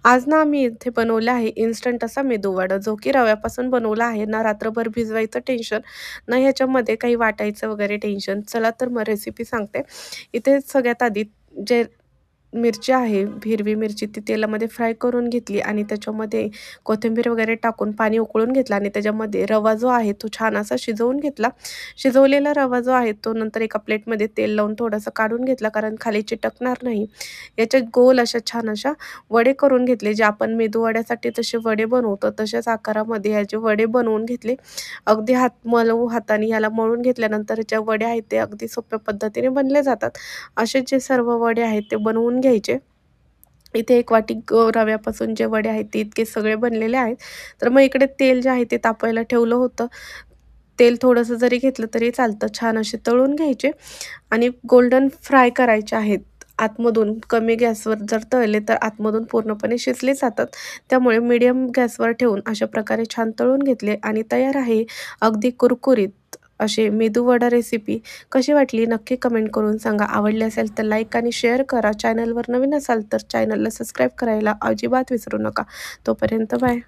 आज ना आम्ही इथे बनवला आहे इन्स्टंट असा मेदूवडा, जो की रव्यापासून बनवला आहे. ना रात्रभर भिजवायचं टेन्शन, ना ह्याच्यामध्ये काही वाटायचं वगैरे टेन्शन. चला तर मग रेसिपी सांगते. इथे सगळ्यात आधी जे मिरची आहे, हिरवी मिरची ती तेलामध्ये फ्राय करून घेतली आणि त्याच्यामध्ये कोथिंबीर वगैरे टाकून पाणी उकळून घेतलं आणि त्याच्यामध्ये रवा जो आहे तो छान असा शिजवून घेतला. शिजवलेला रवा जो आहे तो नंतर एका प्लेटमध्ये तेल लावून थोडंसं काढून घेतला, कारण खाली चिटकणार नाही. याचे गोल अशा छान अशा वडे करून घेतले. जे आपण मेदूवड्यासाठी जसे वडे बनवतो तशाच आकारामध्ये ह्याचे वडे बनवून घेतले. अगदी मऊ हाताने ह्याला मळून घेतल्यानंतर जे वडे आहेत ते अगदी सोप्या पद्धतीने बनले जातात. असे जे सर्व वडे आहेत ते बनवून घ्यायचे. इथे एक वाटी रव्यापासून जे वडे आहेत ते इतके सगळे बनलेले आहेत. तर मग इकडे तेल जे आहे ते तापायला ठेवलं होतं. तेल थोडंसं जरी घेतलं तरी चालतं. छान असे तळून घ्यायचे आणि गोल्डन फ्राय करायचे आहेत. आतमधून कमी गॅसवर जर तळले तर आतमधून पूर्णपणे शिजले जातात. त्यामुळे मीडियम गॅसवर ठेवून अशा प्रकारे छान तळून घेतले आणि तयार आहे अगदी कुरकुरीत असे मेदूवडा रेसिपी. कशी वाटली नक्की कमेंट करून सांगा. आवडली असेल तर लाईक आणि शेअर करा. चॅनलवर नवीन असाल तर चॅनलला सबस्क्राईब करायला अजिबात विसरू नका. तोपर्यंत बाय.